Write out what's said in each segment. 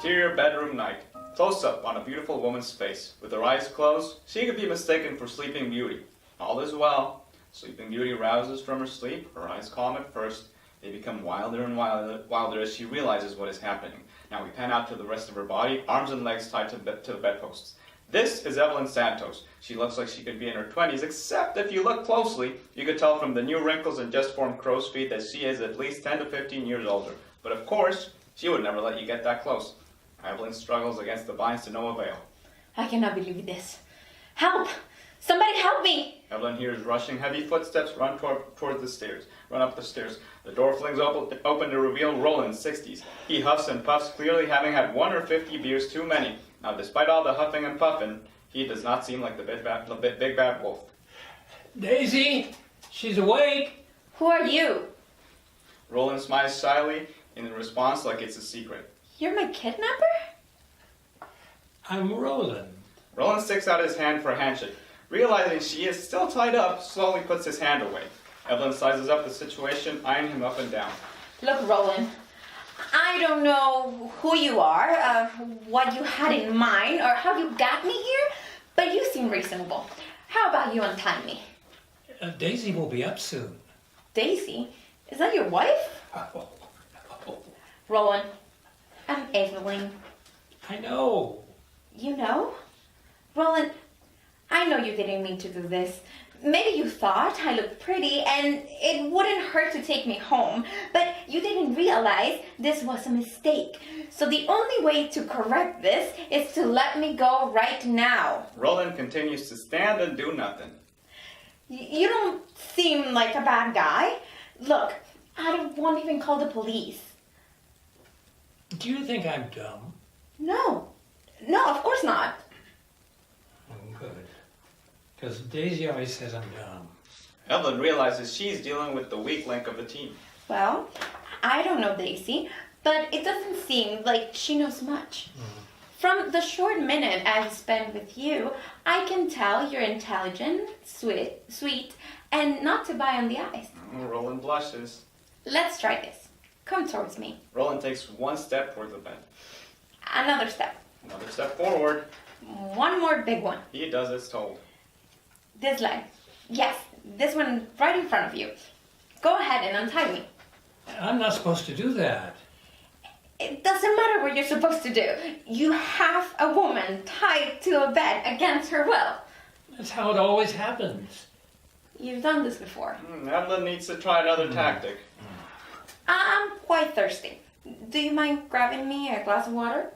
Interior bedroom night. Close-up on a beautiful woman's face. With her eyes closed, she could be mistaken for Sleeping Beauty. All is well. Sleeping Beauty rouses from her sleep, her eyes calm at first. They become wilder and wilder as she realizes what is happening. Now we pan out to the rest of her body, arms and legs tied to the bedposts. This is Evelyn Santos. She looks like she could be in her 20s, except if you look closely, you could tell from the new wrinkles and just formed crow's feet that she is at least 10 to 15 years older. But of course, she would never let you get that close. Evelyn struggles against the vines to no avail. I cannot believe this. Help! Somebody help me! Evelyn hears rushing, heavy footsteps run toward the stairs. Run up the stairs. The door flings open to reveal Roland, 60s. He huffs and puffs, clearly having had 1 or 50 beers too many. Now, despite all the huffing and puffing, he does not seem like the big bad wolf. Daisy, she's awake. Who are you? Roland smiles shyly in response like it's a secret. You're my kidnapper? I'm Roland. Roland sticks out his hand for a handshake. Realizing she is still tied up, slowly puts his hand away. Evelyn sizes up the situation, eyeing him up and down. Look, Roland, I don't know who you are, what you had in mind, or how you got me here, but you seem reasonable. How about you untie me? Daisy will be up soon. Daisy? Is that your wife? Roland, I'm Evelyn. I know. You know? Roland, I know you didn't mean to do this. Maybe you thought I looked pretty and it wouldn't hurt to take me home, but you didn't realize this was a mistake. So the only way to correct this is to let me go right now. Roland continues to stand and do nothing. You don't seem like a bad guy. Look, I won't even call the police. Do you think I'm dumb? No, of course not. Oh, good. Because Daisy always says I'm dumb. Evelyn realizes she's dealing with the weak link of the team. Well, I don't know Daisy, but it doesn't seem like she knows much. From the short minute I've spent with you, I can tell you're intelligent, sweet, and not to buy on the eyes. Roland blushes. Let's try this. Come towards me. Roland takes 1 step toward the bed. Another step. Another step forward. 1 more big one. He does as told. This leg. Yes, this one right in front of you. Go ahead and untie me. I'm not supposed to do that. It doesn't matter what you're supposed to do. You have a woman tied to a bed against her will. That's how it always happens. You've done this before. Evelyn needs to try another tactic. I'm quite thirsty. Do you mind grabbing me a glass of water?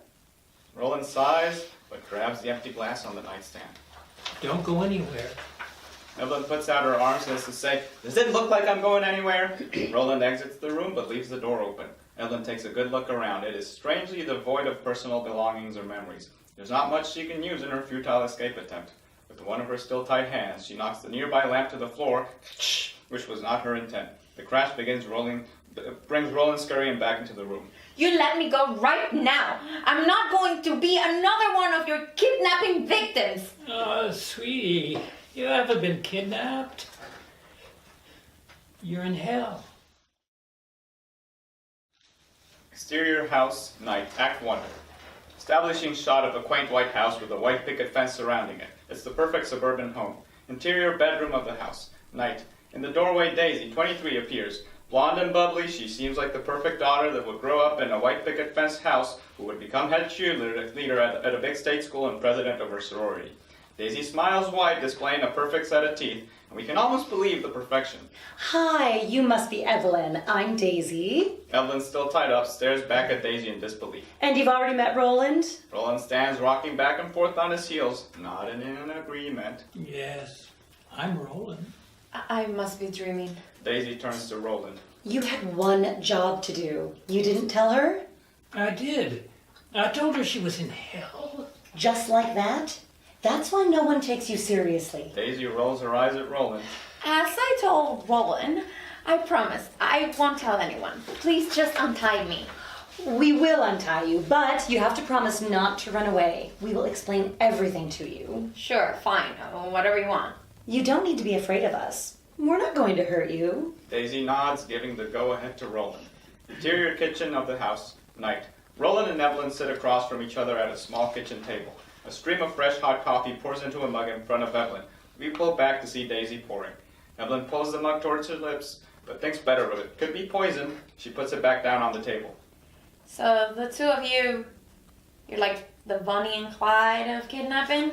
Roland sighs, but grabs the empty glass on the nightstand. Don't go anywhere. Evelyn puts out her arms as to say, "Does it look like I'm going anywhere?" Roland exits the room, but leaves the door open. Evelyn takes a good look around. It is strangely devoid of personal belongings or memories. There's not much she can use in her futile escape attempt. With one of her still tight hands, she knocks the nearby lamp to the floor, which was not her intent. The crash brings Roland scurrying back into the room. You let me go right now. I'm not going to be another one of your kidnapping victims. Oh, sweetie, you haven't been kidnapped. You're in hell. Exterior house, night, Act 1. Establishing shot of a quaint white house with a white picket fence surrounding it. It's the perfect suburban home. Interior bedroom of the house, night. In the doorway, Daisy, 23, appears. Blonde and bubbly, she seems like the perfect daughter that would grow up in a white picket fence house who would become head cheerleader at a big state school and president of her sorority. Daisy smiles wide, displaying a perfect set of teeth, and we can almost believe the perfection. Hi, you must be Evelyn. I'm Daisy. Evelyn, still tied up, stares back at Daisy in disbelief. And you've already met Roland? Roland stands rocking back and forth on his heels, nodding in agreement. Yes, I'm Roland. I must be dreaming. Daisy turns to Roland. You had one job to do. You didn't tell her? I did. I told her she was in hell. Just like that? That's why no one takes you seriously. Daisy rolls her eyes at Roland. As I told Roland, I promised I won't tell anyone. Please just untie me. We will untie you, but you have to promise not to run away. We will explain everything to you. Sure, fine. Whatever you want. You don't need to be afraid of us. We're not going to hurt you. Daisy nods, giving the go-ahead to Roland. Interior kitchen of the house, night. Roland and Evelyn sit across from each other at a small kitchen table. A stream of fresh hot coffee pours into a mug in front of Evelyn. We pull back to see Daisy pouring. Evelyn pulls the mug towards her lips, but thinks better of it. Could be poison. She puts it back down on the table. So the two of you, you're like the Bonnie and Clyde of kidnapping?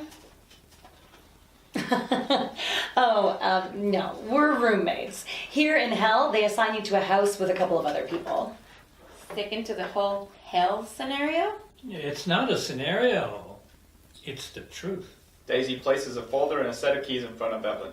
No, we're roommates. Here in hell, they assign you to a house with a couple of other people. Sticking to the whole hell scenario? It's not a scenario. It's the truth. Daisy places a folder and a set of keys in front of Evelyn.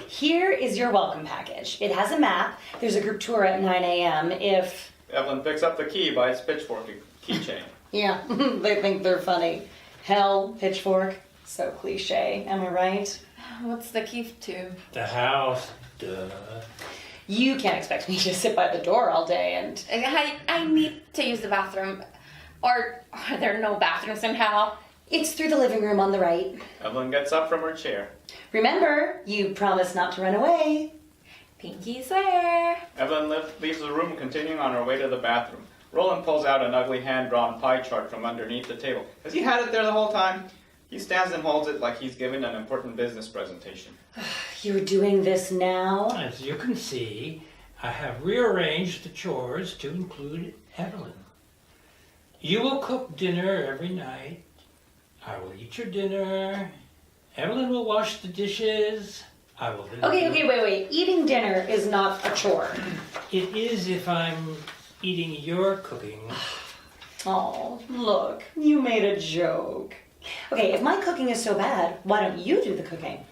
Here is your welcome package. It has a map. There's a group tour at 9 a.m. if... Evelyn picks up the key by its pitchfork keychain. Yeah, they think they're funny. Hell, pitchfork. So cliche, am I right? What's the key to? The house. Duh. You can't expect me to sit by the door all day and... I need to use the bathroom. Or are there no bathrooms in hell? It's through the living room on the right. Evelyn gets up from her chair. Remember, you promised not to run away. Pinky swear. Evelyn leaves the room, continuing on her way to the bathroom. Roland pulls out an ugly hand-drawn pie chart from underneath the table. Has he had it there the whole time? He stands and holds it like he's giving an important business presentation. You're doing this now? As you can see, I have rearranged the chores to include Evelyn. You will cook dinner every night. I will eat your dinner. Evelyn will wash the dishes. I will... Okay, wait. Eating dinner is not a chore. It is if I'm eating your cooking. Oh, look, you made a joke. Okay, if my cooking is so bad, why don't you do the cooking?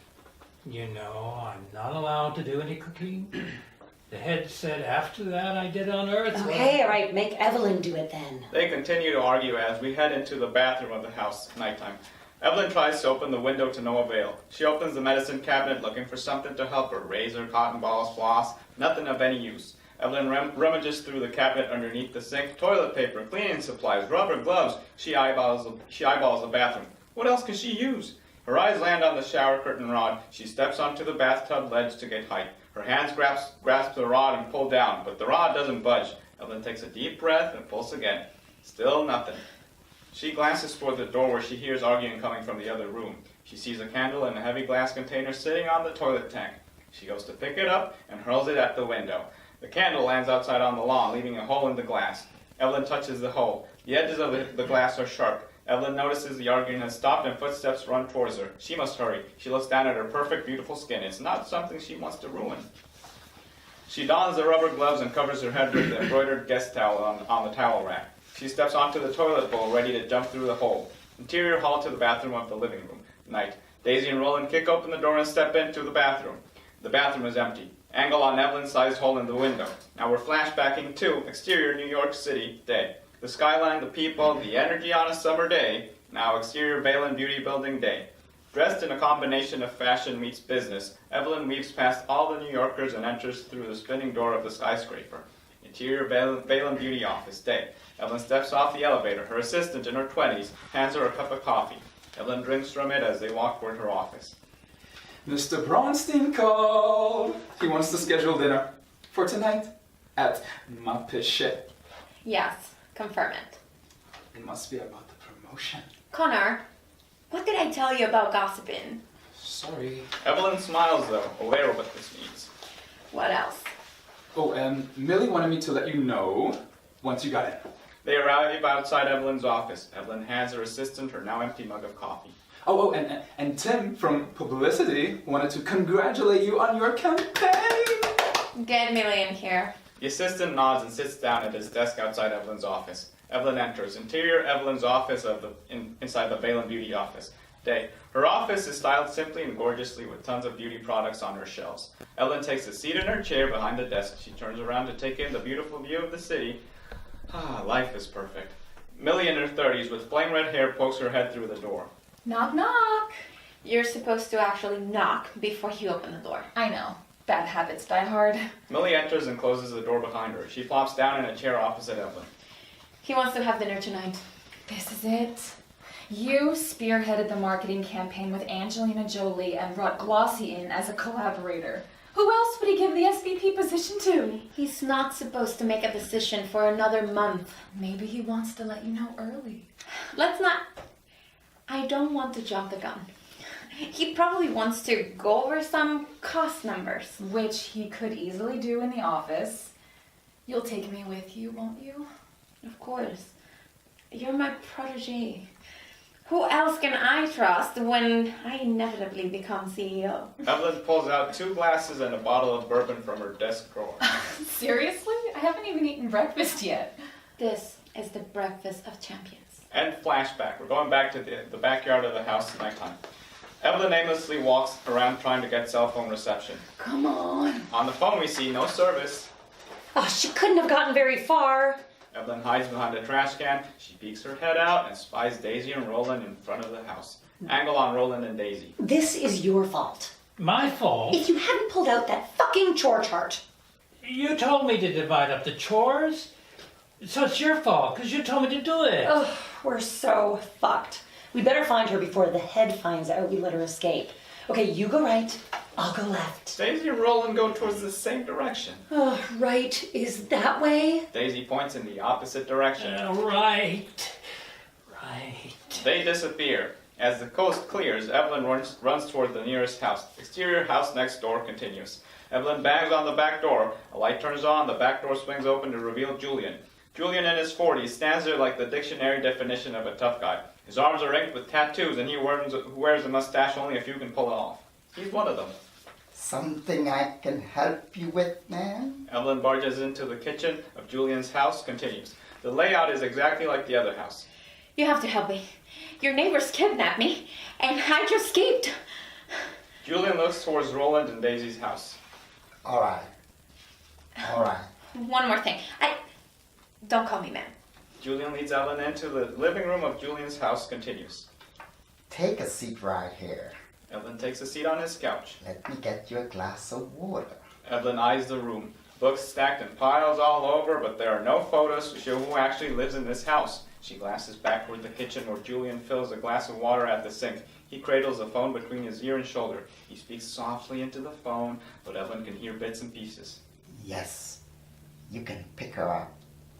You know, I'm not allowed to do any cooking. The head said after that I did on Earth. Okay, all right, make Evelyn do it then. They continue to argue as we head into the bathroom of the house at nighttime. Evelyn tries to open the window to no avail. She opens the medicine cabinet looking for something to help her. Razor, cotton balls, floss, nothing of any use. Evelyn rummages through the cabinet underneath the sink. Toilet paper, cleaning supplies, rubber gloves. She eyeballs the bathroom. What else can she use? Her eyes land on the shower curtain rod. She steps onto the bathtub ledge to get height. Her hands grasp the rod and pull down, but the rod doesn't budge. Evelyn takes a deep breath and pulls again. Still nothing. She glances toward the door where she hears arguing coming from the other room. She sees a candle in a heavy glass container sitting on the toilet tank. She goes to pick it up and hurls it at the window. The candle lands outside on the lawn, leaving a hole in the glass. Evelyn touches the hole. The edges of the glass are sharp. Evelyn notices the arguing has stopped and footsteps run towards her. She must hurry. She looks down at her perfect, beautiful skin. It's not something she wants to ruin. She dons the rubber gloves and covers her head with the embroidered guest towel on the towel rack. She steps onto the toilet bowl, ready to jump through the hole. Interior hall to the bathroom of the living room. Night. Daisy and Roland kick open the door and step into the bathroom. The bathroom is empty. Angle on Evelyn-sized hole in the window. Now we're flashbacking to exterior New York City day. The skyline, the people, the energy on a summer day. Now exterior Valen Beauty Building day. Dressed in a combination of fashion meets business, Evelyn weaves past all the New Yorkers and enters through the spinning door of the skyscraper. Interior Valen Beauty office day. Evelyn steps off the elevator. Her assistant in her 20s hands her a cup of coffee. Evelyn drinks from it as they walk toward her office. Mr. Bronstein called. He wants to schedule dinner for tonight at Ma Péché. Yes, confirm it. It must be about the promotion. Connor, what did I tell you about gossiping? Sorry. Evelyn smiles though, aware of what this means. What else? Oh, and Millie wanted me to let you know once you got in. They arrive outside Evelyn's office. Evelyn hands her assistant her now empty mug of coffee. And Tim from Publicity wanted to congratulate you on your campaign. Get Millie in here. The assistant nods and sits down at his desk outside Evelyn's office. Evelyn enters. Interior Evelyn's office inside the Valen Beauty office. Day. Her office is styled simply and gorgeously with tons of beauty products on her shelves. Evelyn takes a seat in her chair behind the desk. She turns around to take in the beautiful view of the city. Life is perfect. Millie in her 30s with flame red hair pokes her head through the door. Knock, knock. You're supposed to actually knock before you open the door. I know. Bad habits die hard. Millie enters and closes the door behind her. She flops down in a chair opposite Evelyn. He wants to have dinner tonight. This is it. You spearheaded the marketing campaign with Angelina Jolie and brought Glossy in as a collaborator. Who else would he give the SVP position to? He's not supposed to make a decision for another month. Maybe he wants to let you know early. Let's not. I don't want to jump the gun. He probably wants to go over some cost numbers. Which he could easily do in the office. You'll take me with you, won't you? Of course. You're my protege. Who else can I trust when I inevitably become CEO? Evelyn pulls out 2 glasses and a bottle of bourbon from her desk drawer. Seriously? I haven't even eaten breakfast yet. This is the breakfast of champions. And flashback. We're going back to the backyard of the house at nighttime. Evelyn aimlessly walks around trying to get cell phone reception. Come on. On the phone we see no service. Oh, she couldn't have gotten very far. Evelyn hides behind a trash can. She peeks her head out and spies Daisy and Roland in front of the house. Angle on Roland and Daisy. This is your fault. My fault? If you hadn't pulled out that fucking chore chart. You told me to divide up the chores. So it's your fault, because you told me to do it. Ugh, we're so fucked. We better find her before the head finds out we let her escape. Okay, you go right, I'll go left. Daisy and Roland go towards the same direction. Oh, right is that way? Daisy points in the opposite direction. Right. They disappear. As the coast clears, Evelyn runs toward the nearest house. Exterior house next door continues. Evelyn bangs on the back door. A light turns on. The back door swings open to reveal Julian. Julian in his 40s stands there like the dictionary definition of a tough guy. His arms are inked with tattoos and he wears a mustache only a few can pull it off. He's one of them. Something I can help you with, man? Evelyn barges into the kitchen of Julian's house, continues. The layout is exactly like the other house. You have to help me. Your neighbors kidnapped me, and I just escaped. Julian looks towards Roland and Daisy's house. All right. One more thing. Don't call me ma'am. Julian leads Evelyn into the living room of Julian's house, continues. Take a seat right here. Evelyn takes a seat on his couch. Let me get you a glass of water. Evelyn eyes the room. Books stacked in piles all over, but there are no photos to show who actually lives in this house. She glances back toward the kitchen where Julian fills a glass of water at the sink. He cradles the phone between his ear and shoulder. He speaks softly into the phone, but Evelyn can hear bits and pieces. Yes, you can pick her up.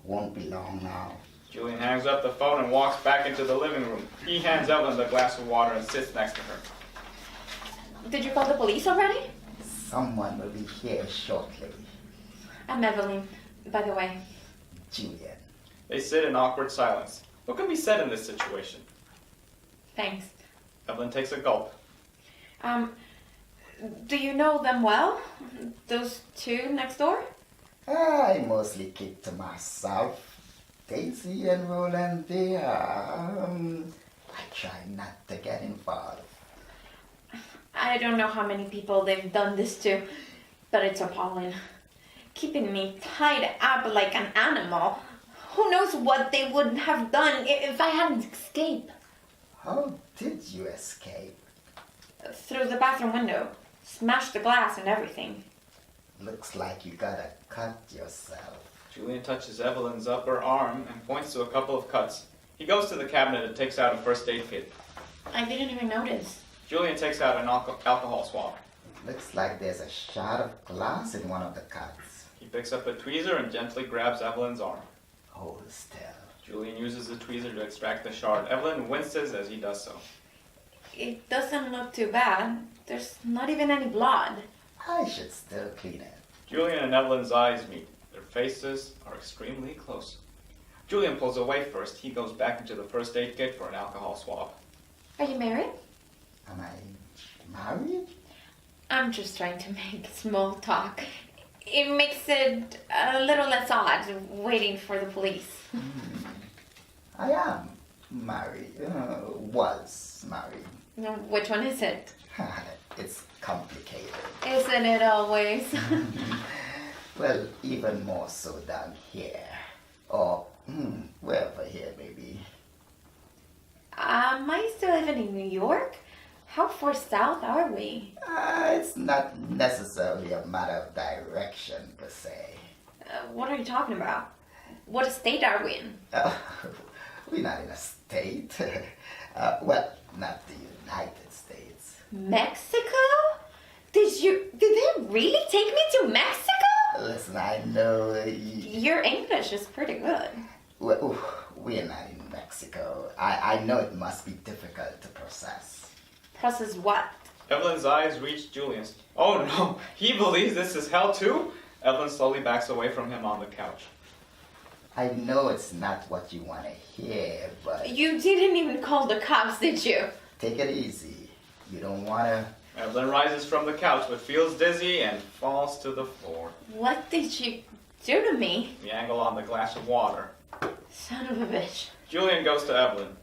Won't be long now. Julian hangs up the phone and walks back into the living room. He hands Evelyn the glass of water and sits next to her. Did you call the police already? Someone will be here shortly. I'm Evelyn, by the way. Julian. They sit in awkward silence. What can be said in this situation? Thanks. Evelyn takes a gulp. Do you know them well? Those 2 next door? I mostly keep to myself. Daisy and Roland, they are... I try not to get involved. I don't know how many people they've done this to, but it's appalling. Keeping me tied up like an animal. Who knows what they would have done if I hadn't escaped? How did you escape? Through the bathroom window. Smashed the glass and everything. Looks like you got a cut yourself. Julian touches Evelyn's upper arm and points to a couple of cuts. He goes to the cabinet and takes out a first aid kit. I didn't even notice. Julian takes out an alcohol swab. Looks like there's a shot of glass in one of the cuts. He picks up a tweezer and gently grabs Evelyn's arm. Hold still. Julian uses the tweezer to extract the shard. Evelyn winces as he does so. It doesn't look too bad. There's not even any blood. I should still clean it. Julian and Evelyn's eyes meet. Their faces are extremely close. Julian pulls away first. He goes back into the first aid kit for an alcohol swab. Are you married? Am I married? I'm just trying to make small talk. It makes it a little less odd waiting for the police. I am married. Was married. Which one is it? It's complicated. Isn't it always? Well, even more so down here. Or wherever here may be. Am I still living in New York? How far south are we? It's not necessarily a matter of direction, per se. What are you talking about? What state are we in? We're not in a state. Well, not the United States. Mexico? Did they really take me to Mexico? Listen, I know Your English is pretty good. we're not in Mexico. I know it must be difficult to process. Process what? Evelyn's eyes reach Julian's. Oh no, he believes this is hell too? Evelyn slowly backs away from him on the couch. I know it's not what you want to hear, but You didn't even call the cops, did you? take it easy. You don't want to... Evelyn rises from the couch but feels dizzy and falls to the floor. What did you do to me? The angle on the glass of water. Son of a bitch. Julian goes to Evelyn.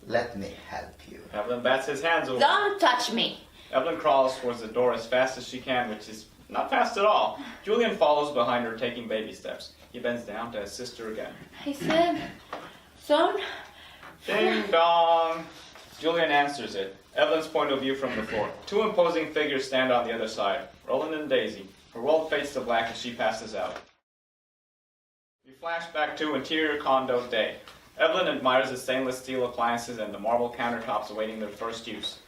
Let me help you. Evelyn bats his hands over. Don't touch me. Evelyn crawls towards the door as fast as she can, which is not fast at all. Julian follows behind her, taking baby steps. He bends down to assist her again. I said, son. Ding dong! Julian answers it. Evelyn's point of view from the floor. Two imposing figures stand on the other side. Roland and Daisy. Her world fades to black as she passes out. We flash back to interior condo day. Evelyn admires the stainless steel appliances and the marble countertops awaiting their first use.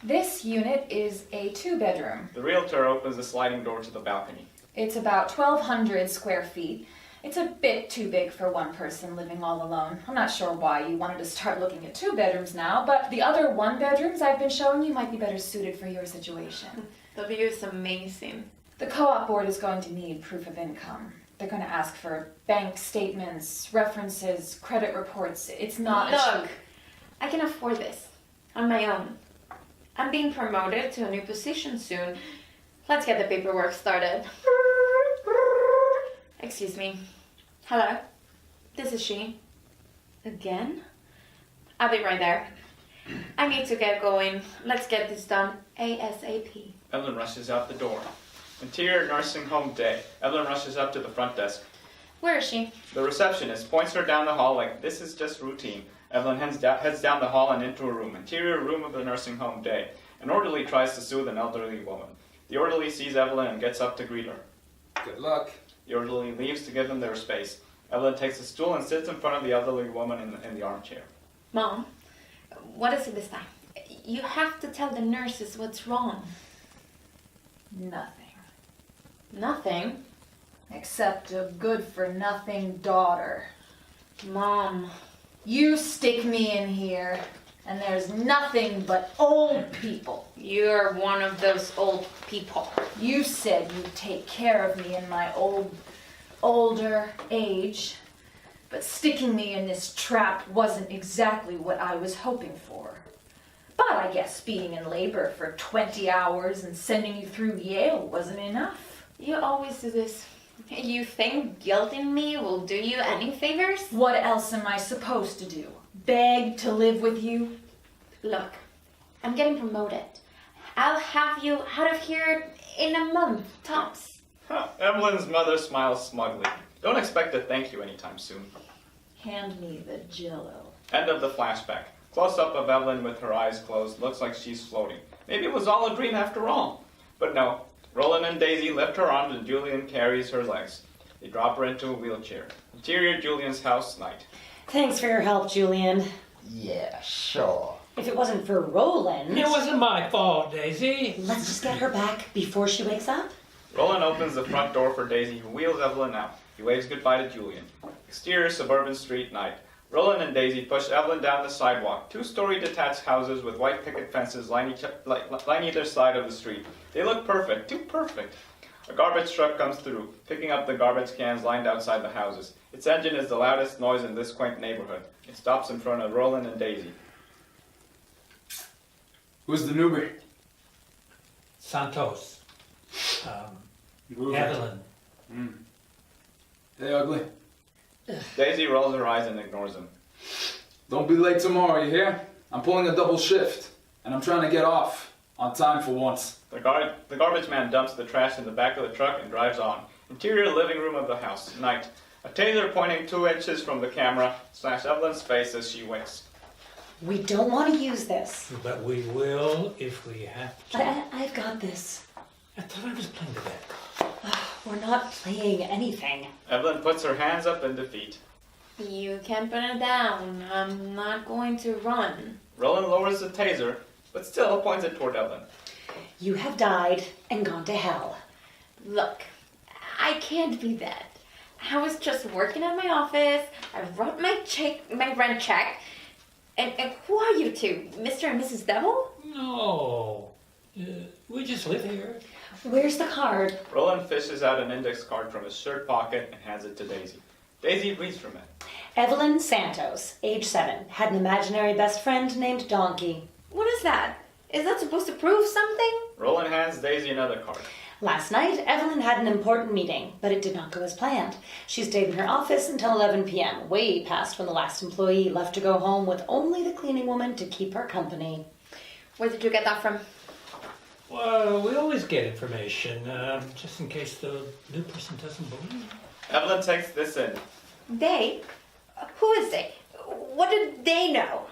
This unit is a 2-bedroom. The realtor opens the sliding door to the balcony. It's about 1,200 square feet. It's a bit too big for one person living all alone. I'm not sure why you wanted to start looking at 2 bedrooms now, but the other 1-bedrooms I've been showing you might be better suited for your situation. The view is amazing. The co-op board is going to need proof of income. They're going to ask for bank statements, references, credit reports. It's not Look, I can afford this on my own. I'm being promoted to a new position soon. Let's get the paperwork started. Excuse me. Hello? This is she. Again? I'll be right there. I need to get going. Let's get this done ASAP. Evelyn rushes out the door. Interior nursing home day. Evelyn rushes up to the front desk. Where is she? The receptionist points her down the hall like this is just routine. Evelyn heads down the hall and into a room. Interior room of the nursing home day. An orderly tries to soothe an elderly woman. The orderly sees Evelyn and gets up to greet her. Good luck. The orderly leaves to give them their space. Evelyn takes a stool and sits in front of the elderly woman in the armchair. Mom, what is it this time? You have to tell the nurses what's wrong. nothing. Nothing? Except a good-for-nothing daughter. Mom. You stick me in here, and there's nothing but old people. You're one of those old people. You said you'd take care of me in my older age, but sticking me in this trap wasn't exactly what I was hoping for. But I guess being in labor for 20 hours and sending you through Yale wasn't enough. You always do this. You think guilting me will do you any favors? What else am I supposed to do? Beg to live with you? Look, I'm getting promoted. I'll have you out of here in a month, tops. Evelyn's mother smiles smugly. Don't expect a thank you anytime soon. Hand me the Jell-O. End of the flashback. Close-up of Evelyn with her eyes closed. Looks like she's floating. Maybe it was all a dream after all. But no. Roland and Daisy lift her arms and Julian carries her legs. They drop her into a wheelchair. Interior Julian's house night. Thanks for your help, Julian. Yeah, sure. If it wasn't for Roland... It wasn't my fault, Daisy. Let's just get her back before she wakes up. Roland opens the front door for Daisy, who wheels Evelyn out. He waves goodbye to Julian. Exterior suburban street night. Roland and Daisy push Evelyn down the sidewalk. 2-story detached houses with white picket fences line either side of the street. They look perfect, too perfect. A garbage truck comes through, picking up the garbage cans lined outside the houses. Its engine is the loudest noise in this quaint neighborhood. It stops in front of Roland and Daisy. Who's the newbie? Santos. Move it. Evelyn. Hey, ugly. Daisy rolls her eyes and ignores him. Don't be late tomorrow, you hear? I'm pulling a double shift, and I'm trying to get off on time for once. The garbage man dumps the trash in the back of the truck and drives on. Interior living room of the house. Night. A taser pointing 2 inches from the camera slash Evelyn's face as she winks. We don't want to use this. But we will if we have to. I've got this. I thought I was playing the bad cop. We're not playing anything. Evelyn puts her hands up in defeat. You can't put it down. I'm not going to run. Roland lowers the taser, but still points it toward Evelyn. You have died and gone to hell. Look, I can't be that. I was just working at my office. I wrote my rent check. And who are you two? Mr. and Mrs. Devil? No, we just live here. Where's the card? Roland fishes out an index card from his shirt pocket and hands it to Daisy. Daisy reads from it. Evelyn Santos, age 7, had an imaginary best friend named Donkey. What is that? Is that supposed to prove something? Roland hands Daisy another card. Last night, Evelyn had an important meeting, but it did not go as planned. She stayed in her office until 11 p.m., way past when the last employee left to go home with only the cleaning woman to keep her company. Where did you get that from? Well, we always get information, just in case the new person doesn't believe. Evelyn takes this in. They? Who is they? What did they know?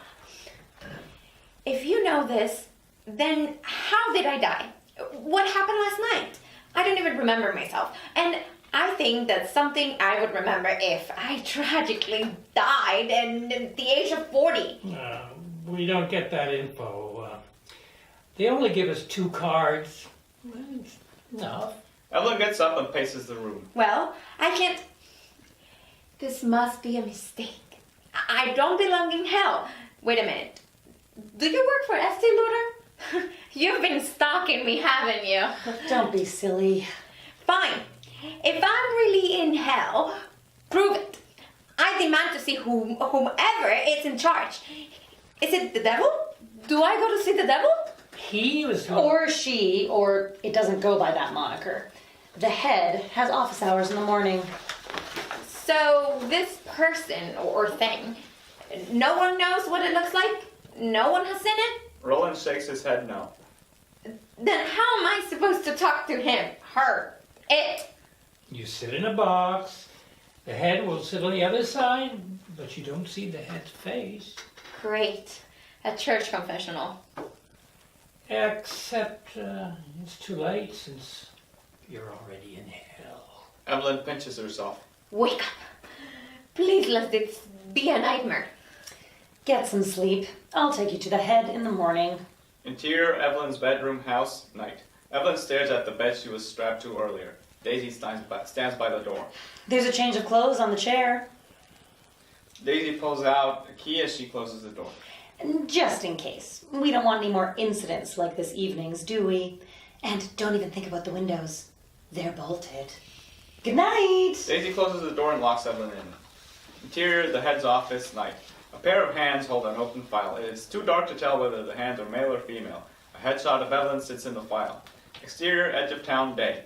If you know this, then how did I die? What happened last night? I don't even remember myself. And I think that's something I would remember if I tragically died at the age of 40. We don't get that info. They only give us 2 cards. Well, it's enough. Evelyn gets up and paces the room. Well, I can't... This must be a mistake. I don't belong in hell. Wait a minute. Do you work for Estee Lauder? You've been stalking me, haven't you? Don't be silly. Fine. If I'm really in hell, prove it. I demand to see whomever is in charge. Is it the devil? Do I go to see the devil? He was... Or she, or it doesn't go by that moniker. The head has office hours in the morning. So this person or thing, no one knows what it looks like? No one has seen it? Roland shakes his head no. Then how am I supposed to talk to him, her, it? You sit in a box. The head will sit on the other side, but you don't see the head's face. Great. A church confessional. Except it's too late since you're already in hell. Evelyn pinches herself. Wake up. Please let this be a nightmare. Get some sleep. I'll take you to the head in the morning. Interior Evelyn's bedroom, house, night. Evelyn stares at the bed she was strapped to earlier. Daisy stands by the door. There's a change of clothes on the chair. Daisy pulls out a key as she closes the door. Just in case. We don't want any more incidents like this evening's, do we? And don't even think about the windows. They're bolted. Good night! Daisy closes the door and locks Evelyn in. Interior, the head's office, night. A pair of hands hold an open file. It is too dark to tell whether the hands are male or female. A headshot of Evelyn sits in the file. Exterior, edge of town, day.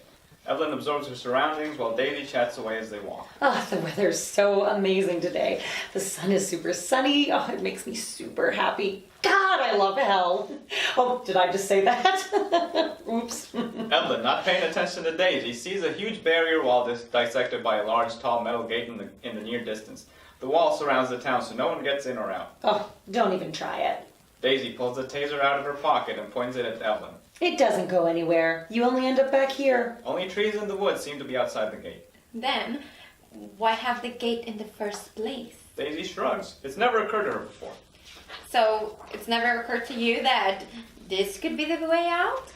Evelyn absorbs her surroundings while Daisy chats away as they walk. Oh, the weather's so amazing today. The sun is super sunny. Oh, it makes me super happy. God, I love hell. Oh, did I just say that? Oops. Evelyn, not paying attention to Daisy, sees a huge barrier wall dissected by a large, tall metal gate in the near distance. The wall surrounds the town so no one gets in or out. Oh, don't even try it. Daisy pulls a taser out of her pocket and points it at Evelyn. It doesn't go anywhere. You only end up back here. Only trees in the woods seem to be outside the gate. Then, why have the gate in the first place? Daisy shrugs. It's never occurred to her before. So, it's never occurred to you that this could be the way out?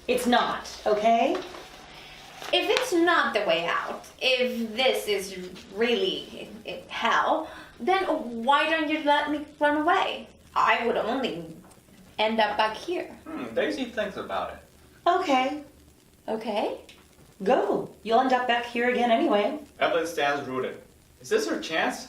It's not, okay? If it's not the way out, if this is really hell, then why don't you let me run away? I would only end up back here. Daisy thinks about it. Okay. Okay? Go. You'll end up back here again anyway. Evelyn stands rooted. Is this her chance?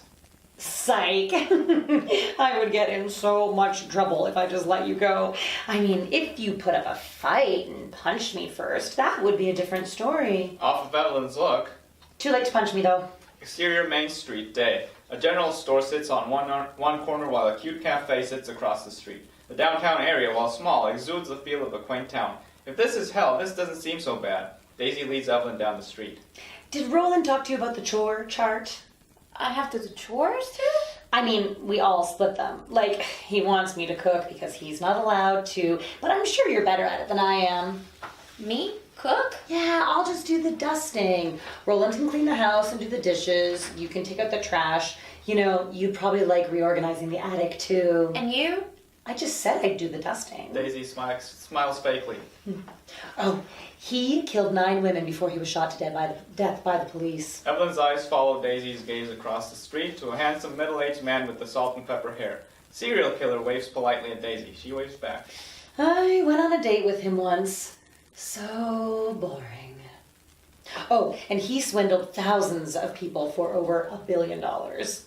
Psych. I would get in so much trouble if I just let you go. I mean, if you put up a fight and punched me first, that would be a different story. Off of Evelyn's look. Too late to punch me, though. Exterior Main Street, day. A general store sits on one corner while a cute cafe sits across the street. The downtown area, while small, exudes the feel of a quaint town. If this is hell, this doesn't seem so bad. Daisy leads Evelyn down the street. Did Roland talk to you about the chore chart? I have to do chores too? I mean, we all split them. Like, he wants me to cook because he's not allowed to, but I'm sure you're better at it than I am. Me? Cook? Yeah, I'll just do the dusting. Roland can clean the house and do the dishes. You can take out the trash. You know, you'd probably like reorganizing the attic too. And you? I just said I'd do the dusting. Daisy smiles fakely. Oh, he killed 9 women before he was shot to death by the police. Evelyn's eyes follow Daisy's gaze across the street to a handsome middle-aged man with the salt and pepper hair. Serial killer waves politely at Daisy. She waves back. I went on a date with him once. So boring. Oh, and he swindled thousands of people for over $1 billion. Is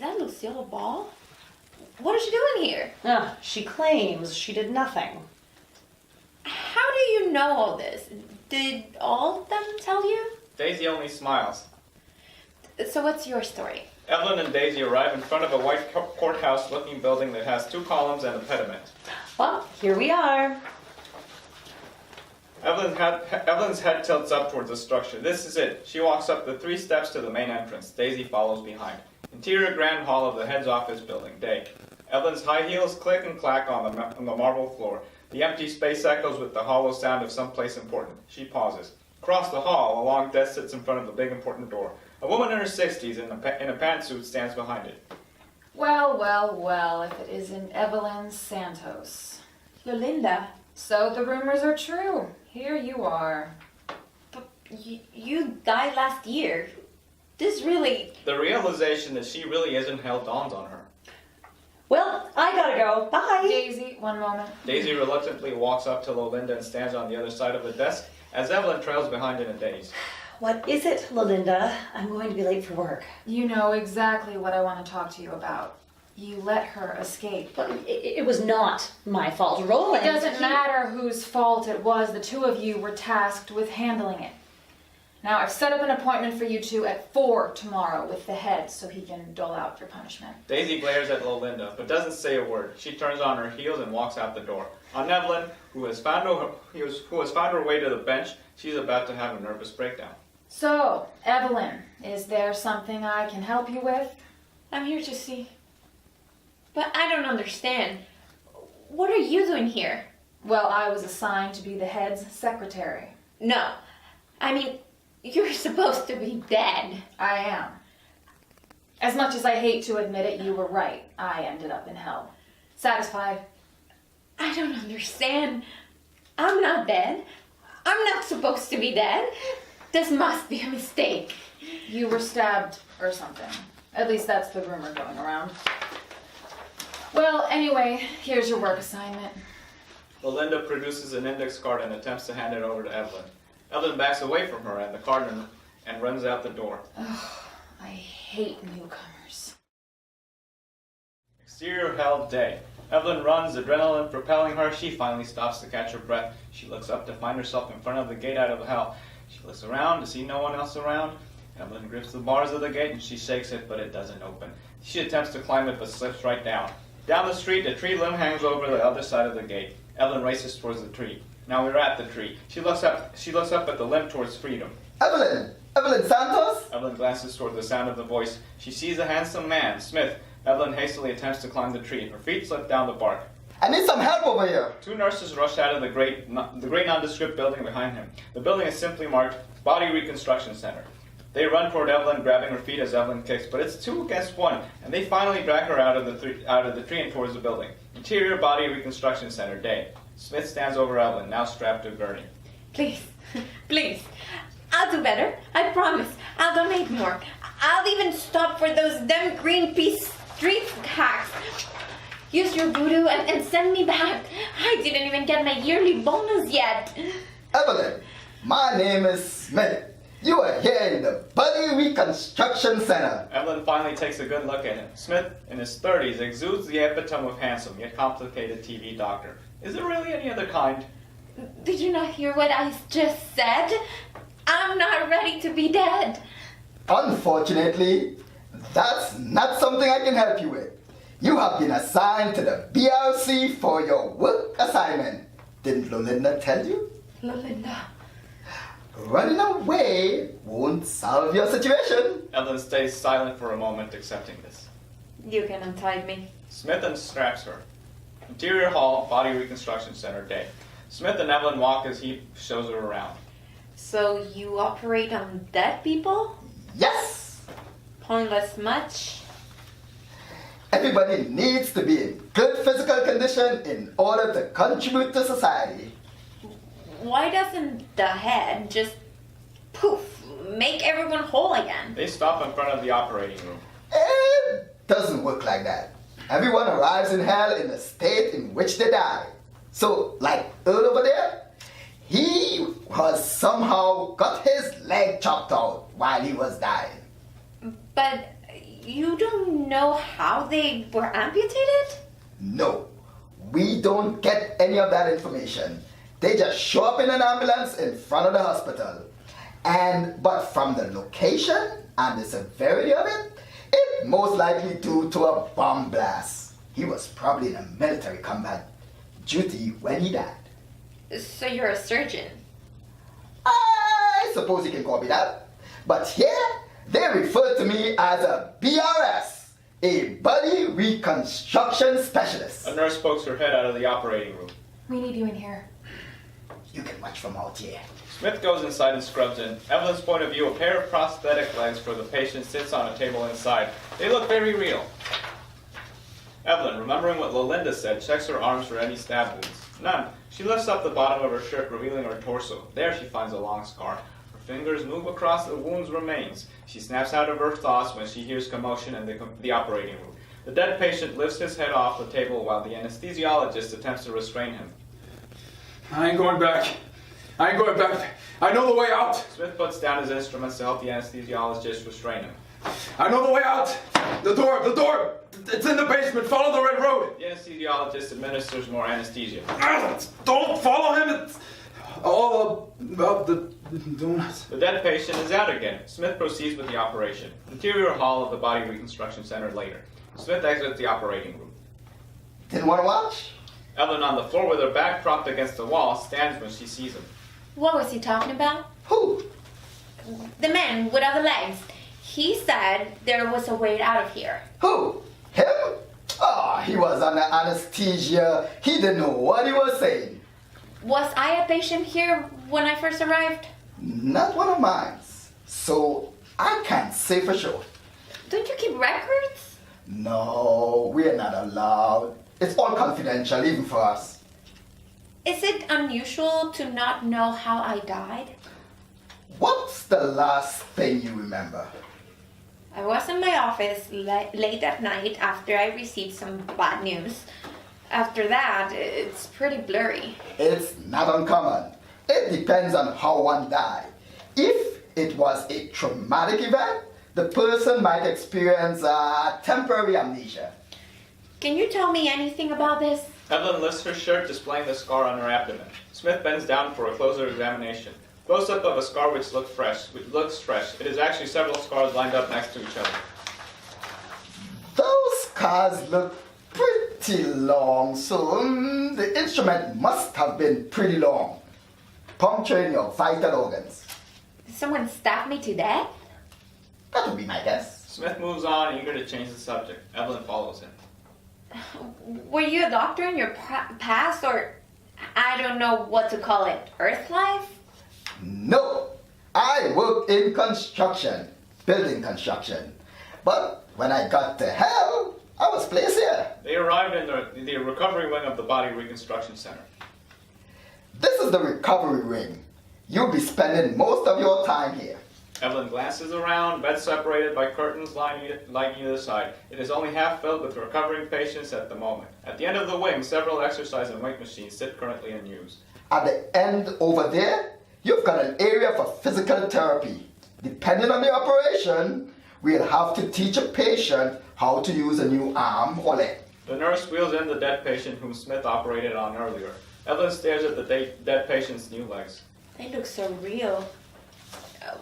that Lucille Ball? What is she doing here? She claims she did nothing. How do you know all this? Did all of them tell you? Daisy only smiles. So what's your story? Evelyn and Daisy arrive in front of a white courthouse-looking building that has 2 columns and a pediment. Well, here we are. Evelyn's head tilts up towards the structure. This is it. She walks up the 3 steps to the main entrance. Daisy follows behind. Interior grand hall of the head's office building. Day. Evelyn's high heels click and clack on the marble floor. The empty space echoes with the hollow sound of someplace important. She pauses. Across the hall, a long desk sits in front of the big important door. A woman in her 60s in a pantsuit stands behind it. Well, well, well, if it isn't Evelyn Santos. Lolinda. So the rumors are true. Here you are. But you died last year. This really... The realization that she really isn't hell dawns on her. Well, I gotta go. Bye. Daisy, one moment. Daisy reluctantly walks up to Lolinda and stands on the other side of the desk as Evelyn trails behind in a daze. What is it, Lolinda? I'm going to be late for work. You know exactly what I want to talk to you about. You let her escape. But it was not my fault. Roland... It doesn't matter whose fault it was. The 2 of you were tasked with handling it. Now, I've set up an appointment for you 2 at 4 tomorrow with the head so he can dole out your punishment. Daisy glares at Lolinda, but doesn't say a word. She turns on her heels and walks out the door. On Evelyn, who has found her way to the bench, she's about to have a nervous breakdown. So, Evelyn, is there something I can help you with? I'm here to see. But I don't understand. What are you doing here? Well, I was assigned to be the head's secretary. No. I mean, you're supposed to be dead. I am. As much as I hate to admit it, you were right. I ended up in hell. Satisfied? I don't understand. I'm not dead. I'm not supposed to be dead. This must be a mistake. You were stabbed or something. At least that's the rumor going around. Well, anyway, here's your work assignment. Lolinda produces an index card and attempts to hand it over to Evelyn. Evelyn backs away from her and the card and runs out the door. Ugh, I hate newcomers. Exterior hell day. Evelyn runs, adrenaline propelling her. She finally stops to catch her breath. She looks up to find herself in front of the gate out of hell. She looks around to see no one else around. Evelyn grips the bars of the gate and she shakes it, but it doesn't open. She attempts to climb it, but slips right down. Down the street, a tree limb hangs over the other side of the gate. Evelyn races towards the tree. Now we're at the tree. She looks up at the limb towards freedom. Evelyn! Evelyn Santos? Evelyn glances toward the sound of the voice. She sees a handsome man, Smith. Evelyn hastily attempts to climb the tree. Her feet slip down the bark. I need some help over here. 2 nurses rush out of the great nondescript building behind him. The building is simply marked Body Reconstruction Center. They run toward Evelyn, grabbing her feet as Evelyn kicks, but it's 2 against 1, and they finally drag her out of the tree and towards the building. Interior Body Reconstruction Center, day. Smith stands over Evelyn, now strapped to a gurney. Please, please. I'll do better. I promise. I'll donate more. I'll even stop for those damn Greenpeace street hacks. Use your voodoo and send me back. I didn't even get my yearly bonus yet. Evelyn, my name is Smith. You are here in the Body Reconstruction Center. Evelyn finally takes a good look at him. Smith, in his 30s, exudes the epitome of handsome, yet complicated TV doctor. Is there really any other kind? Did you not hear what I just said? I'm not ready to be dead. Unfortunately, that's not something I can help you with. You have been assigned to the BRC for your work assignment. Didn't Lolinda tell you? Lolinda. Running away won't solve your situation. Evelyn stays silent for a moment, accepting this. You can untie me. Smith unstraps her. Interior hall, Body Reconstruction Center, day. Smith and Evelyn walk as he shows her around. So you operate on dead people? Yes! Pointless much? Everybody needs to be in good physical condition in order to contribute to society. Why doesn't the head just poof, make everyone whole again? They stop in front of the operating room. It doesn't work like that. Everyone arrives in hell in the state in which they die. So, like Earl over there, he was somehow got his leg chopped out while he was dying. But you don't know how they were amputated? No, we don't get any of that information. They just show up in an ambulance in front of the hospital. But from the location and the severity of it, it most likely due to a bomb blast. He was probably in a military combat duty when he died. So you're a surgeon. I suppose you can call me that. But here, they refer to me as a BRS, a body reconstruction specialist. A nurse pokes her head out of the operating room. We need you in here. You can watch from out here. Smith goes inside and scrubs in. Evelyn's point of view, a pair of prosthetic legs for the patient sits on a table inside. They look very real. Evelyn, remembering what Lolinda said, checks her arms for any stab wounds. None. She lifts up the bottom of her shirt, revealing her torso. There she finds a long scar. Her fingers move across the wound's remains. She snaps out of her thoughts when she hears commotion in the operating room. The dead patient lifts his head off the table while the anesthesiologist attempts to restrain him. I ain't going back. I ain't going back. I know the way out. Smith puts down his instruments to help the anesthesiologist restrain him. I know the way out. The door. It's in the basement. Follow the red road. The anesthesiologist administers more anesthesia. Don't follow him. It's all about the donuts. The dead patient is out again. Smith proceeds with the operation. Interior hall of the Body Reconstruction Center later. Smith exits the operating room. Didn't want to watch? Evelyn, on the floor with her back propped against the wall, stands when she sees him. What was he talking about? Who? The man without the legs. He said there was a way out of here. Who? Him? Oh, he was under anesthesia. He didn't know what he was saying. Was I a patient here when I first arrived? Not one of mine. So I can't say for sure. Don't you keep records? No, we're not allowed. It's all confidential, even for us. Is it unusual to not know how I died? What's the last thing you remember? I was in my office late at night after I received some bad news. After that, it's pretty blurry. It's not uncommon. It depends on how one died. If it was a traumatic event, the person might experience temporary amnesia. Can you tell me anything about this? Evelyn lifts her shirt, displaying the scar on her abdomen. Smith bends down for a closer examination. Close-up of a scar which looks fresh. It is actually several scars lined up next to each other. Those scars look pretty long, so the instrument must have been pretty long, puncturing your vital organs. Did someone stab me to death? That would be my guess. Smith moves on, eager to change the subject. Evelyn follows him. Were you a doctor in your past, or I don't know what to call it, Earth life? No, I worked in construction, building construction. But when I got to hell, I was placed here. They arrived in the recovery wing of the Body Reconstruction Center. This is the recovery wing. You'll be spending most of your time here. Evelyn glances around, bed separated by curtains lining either side. It is only half filled with recovering patients at the moment. At the end of the wing, several exercise and weight machines sit currently in use. At the end over there, you've got an area for physical therapy. Depending on the operation, we'll have to teach a patient how to use a new arm or leg. The nurse wheels in the dead patient whom Smith operated on earlier. Evelyn stares at the dead patient's new legs. They look so real.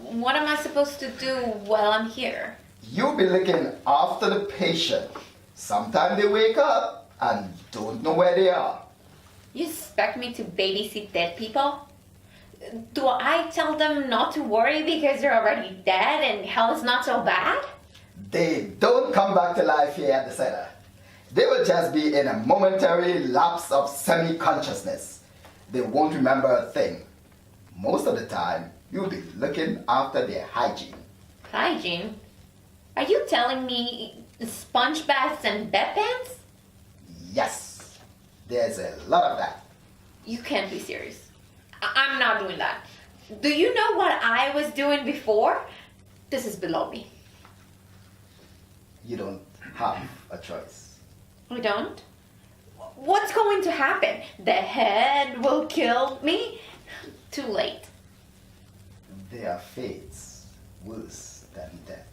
What am I supposed to do while I'm here? You'll be looking after the patient. Sometimes they wake up and don't know where they are. You expect me to babysit dead people? Do I tell them not to worry because they're already dead and hell is not so bad? They don't come back to life here at the center. They will just be in a momentary lapse of semi-consciousness. They won't remember a thing. Most of the time, you'll be looking after their hygiene. Hygiene? Are you telling me Sponge baths and bedpans? Yes, there's a lot of that. You can't be serious. I'm not doing that. Do you know what I was doing before? This is below me. You don't have a choice. We don't? What's going to happen? The head will kill me? Too late. There are fates worse than death.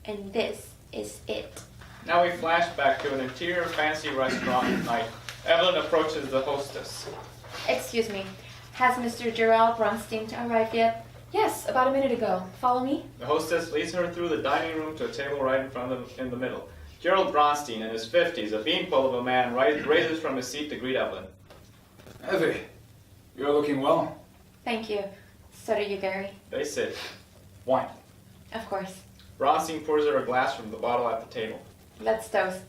And this is it. Now we flash back to an interior fancy restaurant at night. Evelyn approaches the hostess. Excuse me. Has Mr. Gerald Bronstein arrived yet? Yes, about a minute ago. Follow me? The hostess leads her through the dining room to a table right in front of in the middle. Gerald Bronstein, in his 50s, a beanpole of a man, raises from his seat to greet Evelyn. Evie, you're looking well. Thank you. So do you, Gary. They sit. Wine. Of course. Bronstein pours her a glass from the bottle at the table. Let's toast.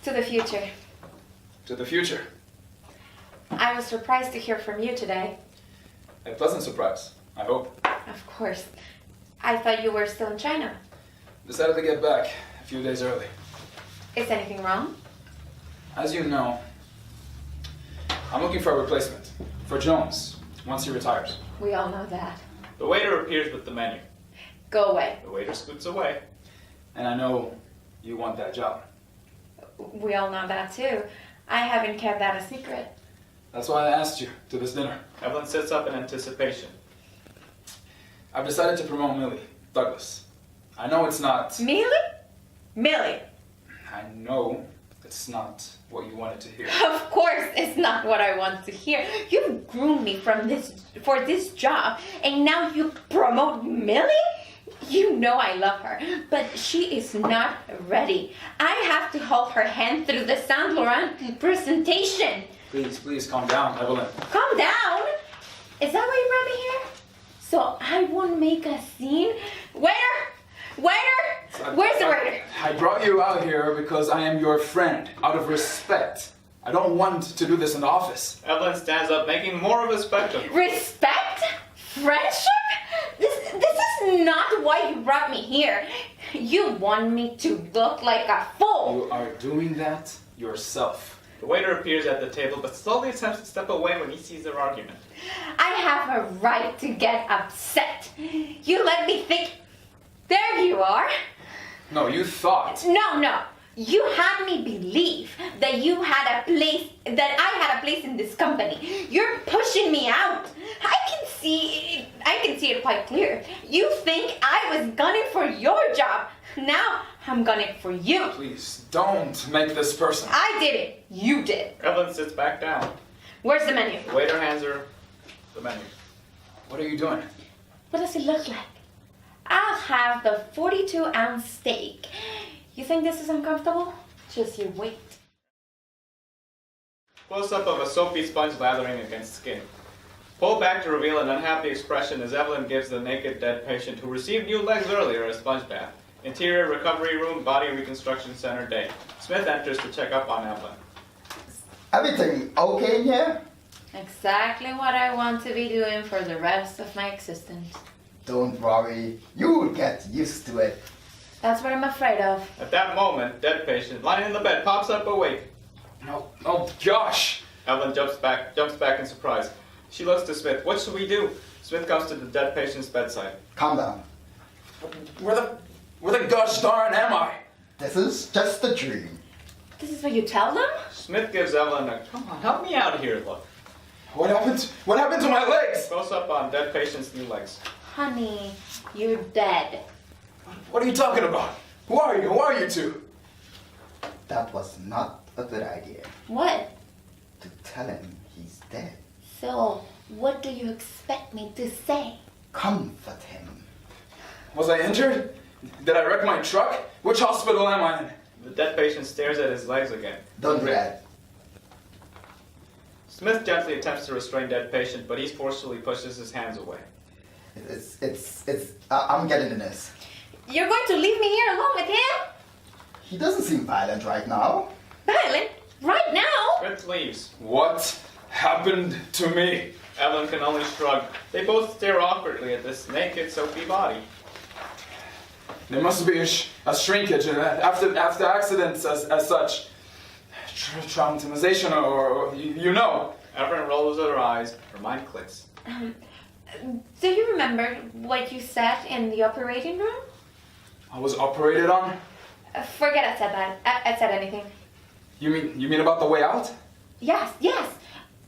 To the future. To the future. I was surprised to hear from you today. A pleasant surprise, I hope. Of course. I thought you were still in China. Decided to get back a few days early. Is anything wrong? As you know, I'm looking for a replacement for Jones once he retires. We all know that. The waiter appears with the menu. Go away. The waiter scoots away. And I know you want that job. We all know that too. I haven't kept that a secret. That's why I asked you to this dinner. Evelyn sits up in anticipation. I've decided to promote Millie Douglas. I know it's not. Millie? Millie. I know it's not what you wanted to hear. Of course it's not what I want to hear. You've groomed me for this job, and now you promote Millie? You know I love her, but she is not ready. I have to hold her hand through the Saint Laurent presentation. Please calm down, Evelyn. Calm down. Is that why you brought me here? So I won't make a scene? Waiter! Where's the waiter? I brought you out here because I am your friend, out of respect. I don't want to do this in the office. Evelyn stands up, making more of a spectacle. Respect? Friendship? This is not why you brought me here. You want me to look like a fool. You are doing that yourself. The waiter appears at the table, but slowly attempts to step away when he sees their argument. I have a right to get upset. You let me think. There you are. No, you thought. No. You had me believe that I had a place in this company. You're pushing me out. I can see it quite clear. You think I was gunning for your job. Now I'm gunning for you. Please, don't make this personal. I did it. You did. Evelyn sits back down. Where's the menu? The waiter hands her the menu. What are you doing? What does it look like? I'll have the 42-ounce steak. You think this is uncomfortable? Just you wait. Close-up of a soapy sponge lathering against skin. Pulled back to reveal an unhappy expression as Evelyn gives the naked dead patient who received new legs earlier a sponge bath. Interior recovery room, body reconstruction center day. Smith enters to check up on Evelyn. Everything okay in here? Exactly what I want to be doing for the rest of my existence. Don't worry, you'll get used to it. That's what I'm afraid of. At that moment, dead patient, lying in the bed, pops up awake. Oh gosh! Evelyn jumps back in surprise. She looks to Smith. What should we do? Smith comes to the dead patient's bedside. Calm down. Where the gosh darn am I? This is just a dream. This is what you tell them? Smith gives Evelyn a, come on, help me out here, look. What happened to my legs? Close up on dead patient's new legs. Honey, you're dead. What are you talking about? Who are you? Who are you two? That was not a good idea. What? To tell him he's dead. So, what do you expect me to say? Comfort him. Was I injured? Did I wreck my truck? Which hospital am I in? The dead patient stares at his legs again. Don't do that. Smith gently attempts to restrain dead patient, but he forcefully pushes his hands away. I'm getting in this. You're going to leave me here alone with him? He doesn't seem violent right now. Violent? Right now? Smith leaves. What happened to me? Evelyn can only shrug. They both stare awkwardly at this naked, soapy body. There must be a shrinkage after accidents as such. Traumatization or you know. Evelyn rolls her eyes. Her mind clicks. Do you remember what you said in the operating room? I was operated on? Forget I said that. I said anything. You mean about the way out? Yes.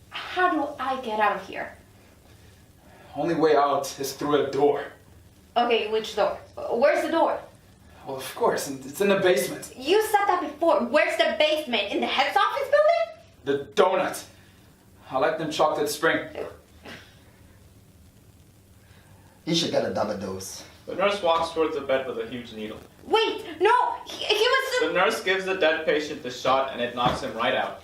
How do I get out of here? Only way out is through a door. Okay, which door? Where's the door? Well, of course, it's in the basement. You said that before. Where's the basement? In the head's office building? The donut. I like them chocolate spring. He should get a double dose. The nurse walks towards the bed with a huge needle. Wait, no! He was The nurse gives the dead patient the shot and it knocks him right out.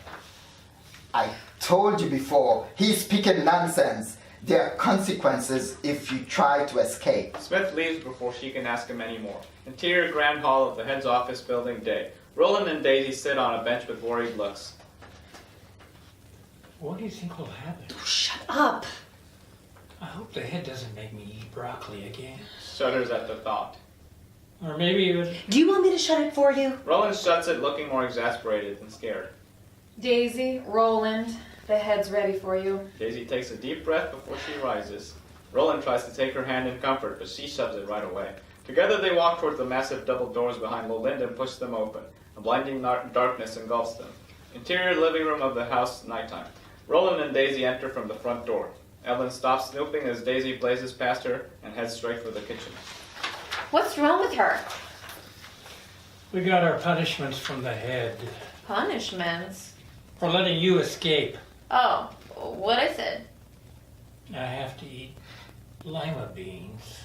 I told you before, he's speaking nonsense. There are consequences if you try to escape. Smith leaves before she can ask him any more. Interior grand hall of the head's office building day. Roland and Daisy sit on a bench with worried looks. What do you think will happen? Shut up. I hope the head doesn't make me eat broccoli again. Shudders at the thought. Or maybe it was... Do you want me to shut it for you? Roland shuts it, looking more exasperated than scared. Daisy, Roland, the head's ready for you. Daisy takes a deep breath before she rises. Roland tries to take her hand in comfort, but she shoves it right away. Together they walk towards the massive double doors behind Lolinda and push them open. A blinding darkness engulfs them. Interior living room of the house, nighttime. Roland and Daisy enter from the front door. Evelyn stops snooping as Daisy blazes past her and heads straight for the kitchen. What's wrong with her? We got our punishments from the head Punishments? for letting you escape. Oh, what is it? I have to eat lima beans.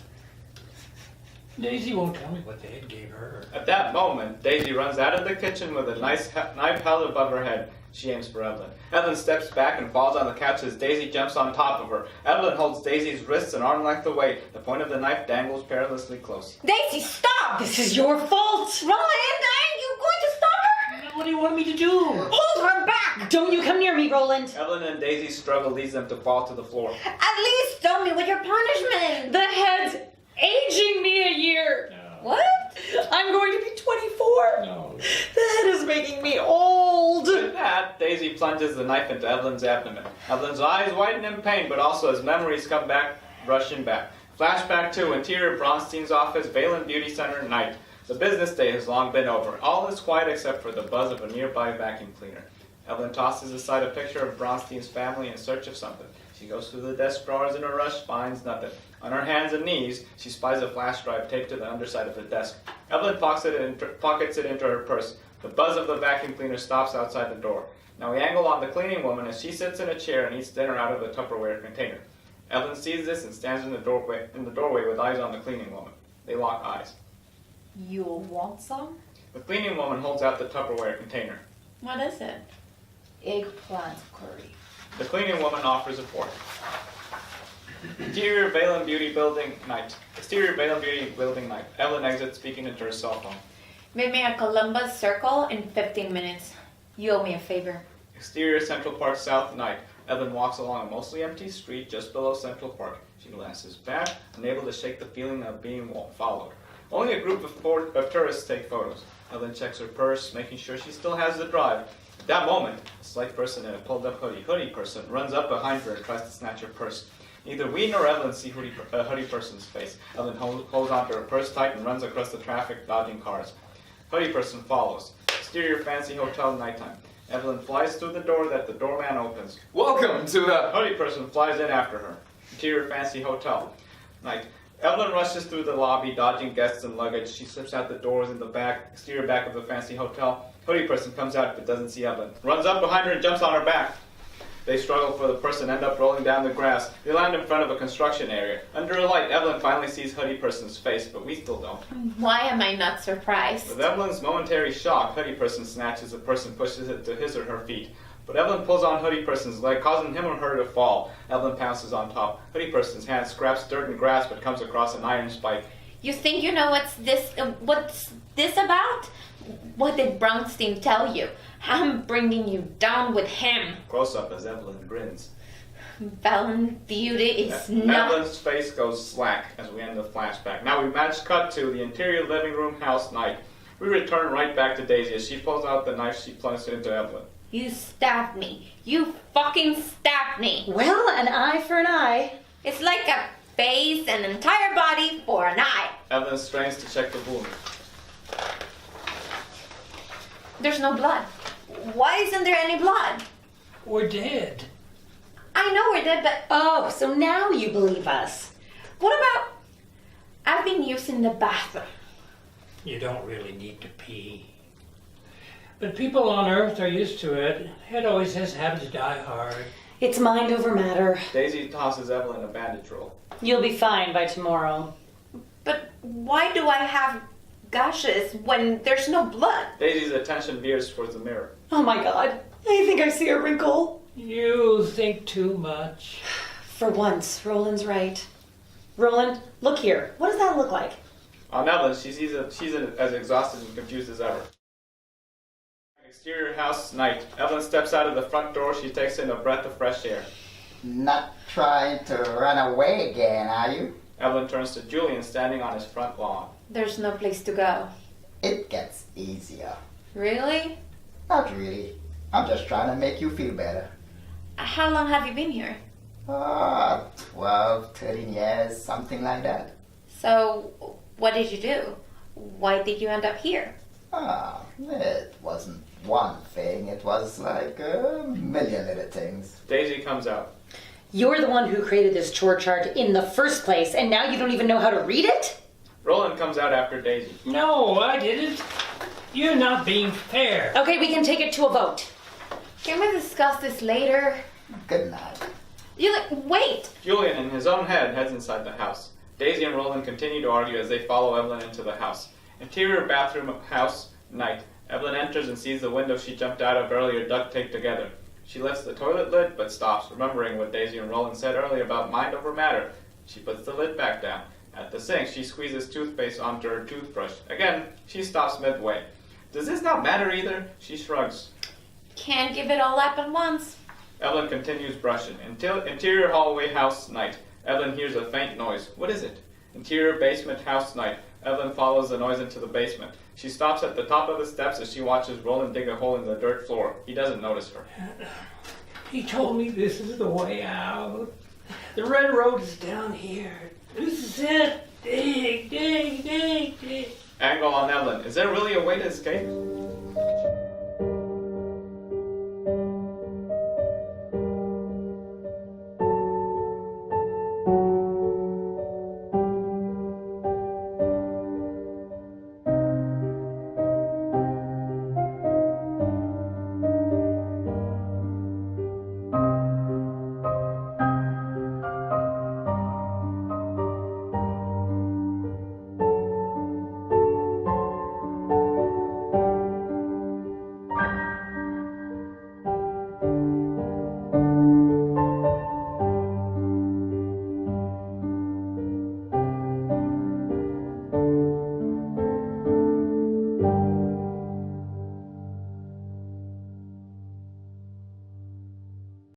Daisy won't tell me what the head gave her. At that moment, Daisy runs out of the kitchen with a nice knife held above her head. She aims for Evelyn. Evelyn steps back and falls on the couch as Daisy jumps on top of her. Evelyn holds Daisy's wrists an arm length away. The point of the knife dangles perilously close. Daisy, stop! This is your fault. Roland, are you going to stop her? What do you want me to do? Hold her back! Don't you come near me, Roland. Evelyn and Daisy's struggle leads them to fall to the floor. At least tell me what your punishment. The head's aging me a year. What? I'm going to be 24. No. The head is making me old. With that, Daisy plunges the knife into Evelyn's abdomen. Evelyn's eyes widen in pain, but also as memories come back, rushing back. Flashback to interior Bronstein's office, Valen Beauty Center, night. The business day has long been over. All is quiet except for the buzz of a nearby vacuum cleaner. Evelyn tosses aside a picture of Bronstein's family in search of something. She goes through the desk drawers in a rush, finds nothing. On her hands and knees, she spies a flash drive taped to the underside of the desk. Evelyn pockets it into her purse. The buzz of the vacuum cleaner stops outside the door. Now we angle on the cleaning woman as she sits in a chair and eats dinner out of a Tupperware container. Evelyn sees this and stands in the doorway with eyes on the cleaning woman. They lock eyes. You'll want some? The cleaning woman holds out the Tupperware container. What is it? Eggplant curry. The cleaning woman offers a fork. Interior Valen Beauty Building, night. Exterior Valen Beauty Building, night. Evelyn exits, speaking into her cell phone. Meet me at Columbus Circle in 15 minutes. You owe me a favor. Exterior Central Park South, night. Evelyn walks along a mostly empty street just below Central Park. She glances back, unable to shake the feeling of being followed. Only a group of tourists take photos. Evelyn checks her purse, making sure she still has the drive. At that moment, a slight person in a pulled-up hoodie person, runs up behind her and tries to snatch her purse. Neither we nor Evelyn see hoodie person's face. Evelyn holds onto her purse tight and runs across the traffic, dodging cars. Hoodie person follows. Exterior fancy hotel, nighttime. Evelyn flies through the door that the doorman opens. Welcome to the... Hoodie person flies in after her. Interior fancy hotel, night. Evelyn rushes through the lobby, dodging guests and luggage. She slips out the doors in the exterior back of the fancy hotel. Hoodie person comes out but doesn't see Evelyn. Runs up behind her and jumps on her back. They struggle for the purse and end up rolling down the grass. They land in front of a construction area. Under a light, Evelyn finally sees Hoodie person's face, but we still don't. Why am I not surprised? With Evelyn's momentary shock, Hoodie person snatches the purse and pushes it to his or her feet. But Evelyn pulls on Hoodie person's leg, causing him or her to fall. Evelyn pounces on top. Hoodie person's hand scraps dirt and grass, but comes across an iron spike. You think you know what's this about? What did Bronstein tell you? I'm bringing you down with him. Close up as Evelyn grins. Valen Beauty is not. Evelyn's face goes slack as we end the flashback. Now we match cut to the interior living room house night. We return right back to Daisy. As she pulls out the knife, she plunges it into Evelyn. You stabbed me. You fucking stabbed me. Well, an eye for an eye. It's like a face and entire body for an eye. Evelyn strains to check the wound. There's no blood. Why isn't there any blood? We're dead. I know we're dead, but Oh, so now you believe us. what about... I've been using the bathroom. You don't really need to pee. But people on Earth are used to it. It always has habits to die hard. It's mind over matter. Daisy tosses Evelyn a bandage roll. You'll be fine by tomorrow. But why do I have gashes when there's no blood? Daisy's attention veers towards the mirror. Oh my god, I think I see a wrinkle. You think too much. For once, Roland's right. Roland, look here. What does that look like? On Evelyn, she's as exhausted and confused as ever. Exterior house night. Evelyn steps out of the front door. She takes in a breath of fresh air. Not trying to run away again, are you? Evelyn turns to Julian standing on his front lawn. There's no place to go. It gets easier. Really? Not really. I'm just trying to make you feel better. How long have you been here? 12, 13 years, something like that. So, what did you do? Why did you end up here? It wasn't one thing. It was like a million little things. Daisy comes out. You're the one who created this chore chart in the first place, and now you don't even know how to read it? Roland comes out after Daisy. No, I didn't. You're not being fair. Okay, we can take it to a vote. Can we discuss this later? Good night. Wait! Julian, in his own head, heads inside the house. Daisy and Roland continue to argue as they follow Evelyn into the house. Interior bathroom house night. Evelyn enters and sees the window she jumped out of earlier duct taped together. She lifts the toilet lid but stops, remembering what Daisy and Roland said earlier about mind over matter. She puts the lid back down. At the sink, she squeezes toothpaste onto her toothbrush. Again, she stops midway. Does this not matter either? She shrugs. Can't give it all up at once. Evelyn continues brushing. Interior hallway house night. Evelyn hears a faint noise. What is it? Interior basement house night. Evelyn follows the noise into the basement. She stops at the top of the steps as she watches Roland dig a hole in the dirt floor. He doesn't notice her. He told me this is the way out. The red road is down here. This is it. Dig, dig, dig, dig. Angle on Evelyn. Is there really a way to escape?